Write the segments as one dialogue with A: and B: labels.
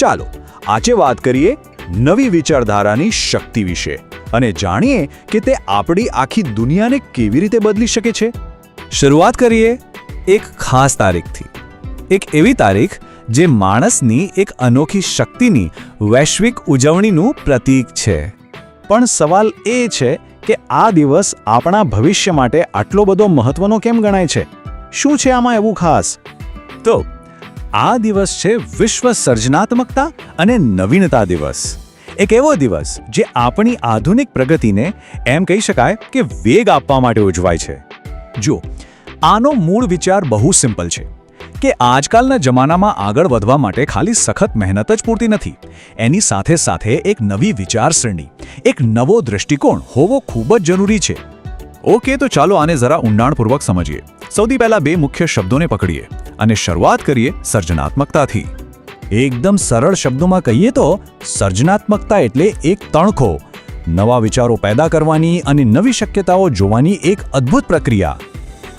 A: ચાલો આજે વાત કરીએ નવી વિચારધારાની શક્તિ વિશે અને જાણીએ કે તે આપણી આખી દુનિયાને કેવી રીતે બદલી શકે છે।
B: શરૂઆત કરીએ એક ખાસ તારીખથી, એક એવી તારીખ જે માણસની એક અનોખી શક્તિની વૈશ્વિક ઉજવણીનું પ્રતીક છે।
A: પણ સવાલ એ છે કે આ દિવસ આપણા ભવિષ્ય માટે આટલો બધો મહત્વનો કેમ ગણાય છે? શું છે આમાં એવું ખાસ?
B: તો આ દિવસ છે વિશ્વ સર્જનાત્મકતા અને નવીનતા દિવસ। એક એવો દિવસ જે આપણી આધુનિક પ્રગતિને એમ કહી શકાય કે વેગ આપવા માટે ઉજવાય છે। જો આનો મૂળ વિચાર બહુ સિમ્પલ છે કે આજકાલના જમાનામાં આગળ વધવા માટે ખાલી સખત મહેનત જ પૂરતી નથી, એની સાથે સાથે એક નવી વિચારસરણી, એક નવો દૃષ્ટિકોણ હોવો ખૂબ જ જરૂરી છે। ઓકે, તો ચાલો આને જરા ઊંડાણપૂર્વક સમજીએ। સૌથી પહેલા બે મુખ્ય શબ્દોને પકડીએ અને શરૂઆત કરીએ સર્જનાત્મકતાથી। એકદમ સરળ શબ્દોમાં કહીએ તો સર્જનાત્મકતા એટલે એક તણખો, નવા વિચારો પેદા કરવાની અને નવી શક્યતાઓ જોવાની એક અદ્ભુત પ્રક્રિયા।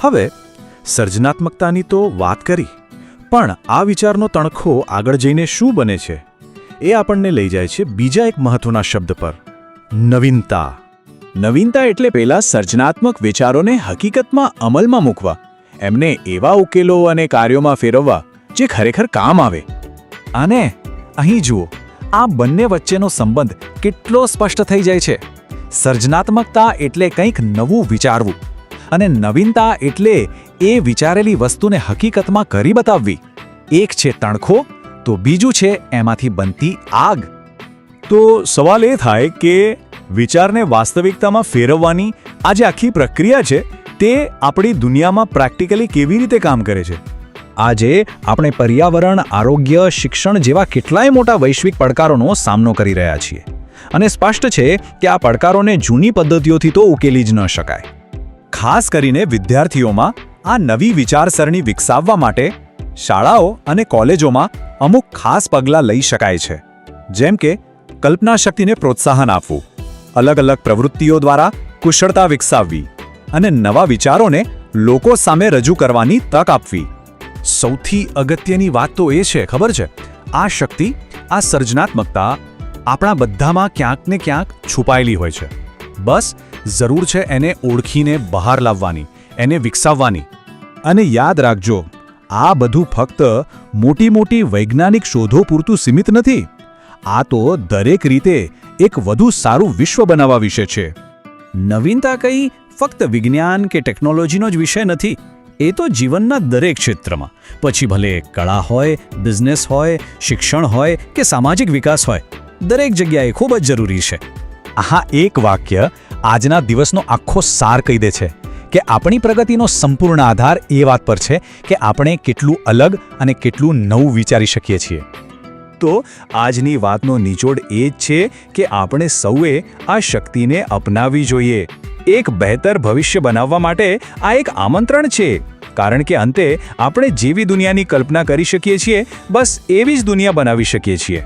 B: હવે સર્જનાત્મકતાની તો વાત કરી, પણ આ વિચારનો તણખો આગળ જઈને શું બને છે એ આપણને લઈ જાય છે બીજા એક મહત્વના શબ્દ પર, નવીનતા। નવીનતા એટલે પેલા સર્જનાત્મક વિચારોને હકીકતમાં અમલમાં મૂકવા, એમને એવા ઉકેલો અને કાર્યોમાં ફેરવવા જે ખરેખર કામ આવે। અને અહીં જુઓ, આ બંને વચ્ચેનો સંબંધ કેટલો સ્પષ્ટ થઈ જાય છે। સર્જનાત્મકતા એટલે કંઈક નવું વિચારવું અને નવીનતા એટલે એ વિચારેલી વસ્તુને હકીકતમાં કરી બતાવવી। એક છે તણખો તો બીજું છે એમાંથી બનતી આગ। તો સવાલ એ થાય કે વિચારને વાસ્તવિકતામાં ફેરવવાની આ જે આખી પ્રક્રિયા છે તે આપણી દુનિયામાં પ્રેક્ટિકલી કેવી રીતે કામ કરે છે? આજે આપણે પર્યાવરણ, આરોગ્ય, શિક્ષણ જેવા કેટલાય મોટા વૈશ્વિક પડકારોનો સામનો કરી રહ્યા છીએ અને સ્પષ્ટ છે કે આ પડકારોને જૂની પદ્ધતિઓથી તો ઉકેલી જ ન શકાય। ખાસ કરીને વિદ્યાર્થીઓમાં આ નવી વિચારસરણી વિકસાવવા માટે શાળાઓ અને કોલેજોમાં અમુક ખાસ પગલાં લઈ શકાય છે, જેમ કે કલ્પના શક્તિને પ્રોત્સાહન આપવું, અલગ અલગ પ્રવૃત્તિઓ દ્વારા કુશળતા વિકસાવવી અને નવા વિચારોને લોકો સામે રજૂ કરવાની તક આપવી। સૌથી અગત્યની વાત તો એ છે, ખબર છે, આ શક્તિ, આ સર્જનાત્મકતા આપણા બધામાં ક્યાંક ને ક્યાંક છુપાયેલી હોય છે। બસ જરૂર છે એને ઓળખીને બહાર લાવવાની, એને વિકસાવવાની। અને યાદ રાખજો, આ બધું ફક્ત મોટી મોટી વૈજ્ઞાનિક શોધો પૂરતું સીમિત નથી, આ તો દરેક રીતે એક વધુ સારું વિશ્વ બનાવવા વિશે છે। નવીનતા કંઈ ફક્ત વિજ્ઞાન કે ટેકનોલોજીનો જ વિષય નથી, એ તો જીવનના દરેક ક્ષેત્રમાં, પછી ભલે કળા હોય, બિઝનેસ હોય, શિક્ષણ હોય કે સામાજિક વિકાસ હોય, દરેક જગ્યાએ ખૂબ જ જરૂરી છે। આ એક વાક્ય આજના દિવસનો આખો સાર કહી દે છે કે આપણી પ્રગતિનો સંપૂર્ણ આધાર એ વાત પર છે કે આપણે કેટલું અલગ અને કેટલું નવું વિચારી શકીએ છીએ। તો આજની વાતનો નિચોડ એ જ છે કે આપણે સૌએ આ શક્તિને અપનાવવી જોઈએ। એક બહેતર ભવિષ્ય બનાવવા માટે આ એક આમંત્રણ છે, કારણ કે અંતે આપણે જેવી દુનિયાની કલ્પના કરી શકીએ છીએ, બસ એવી જ દુનિયા બનાવી શકીએ છીએ।